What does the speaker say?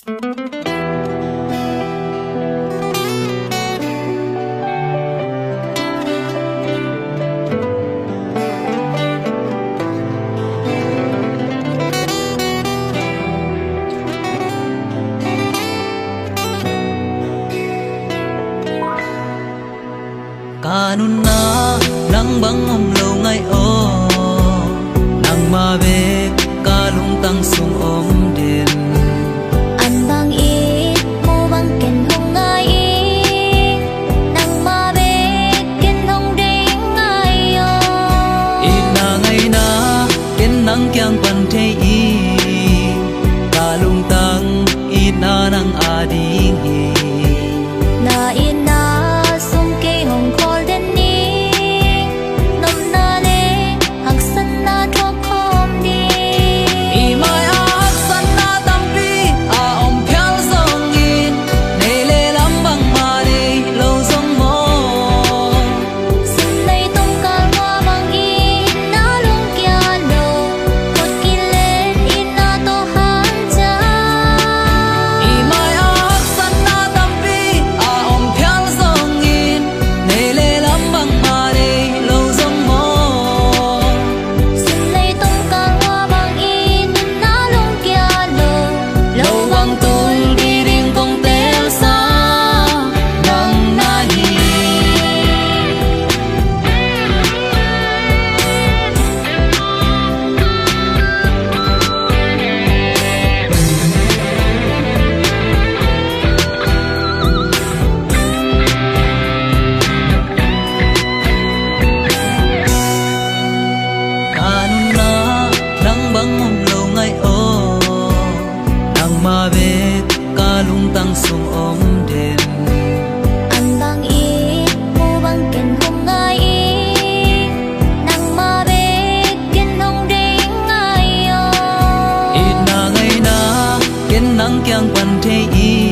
Kanuna nang bangom lâu ngày ô nang ma về kalung tang sung om din an bang i mo bang ken hong ngai i nang ma về ken hong ding ngai yo ina ngai na ken nang kyang pan the i kalung tang ina nang ading hi na ina sum ke hong khol den ni nom na le hak san na thok khom ni i mai a san na tam pi a om phal song in nei le lam bang ma de lo song mo sun nei tong kal wa bang i na lung kya lo kot ki len ina to han cha i mai a san na tam pi a om phal song in nei le lam bang ma de lo song mo sun nei tong kal wa bang i na lung kya lo lo wang tul di ring kong tel sa nang na hi kanuna nang bangom lâu ngày ô nang ma ve kalung tang sung om din an bang i mo bang ken hong ngai i nang ma ve ken hong ding ngai yo ina ngai na ken nang kyang pan the i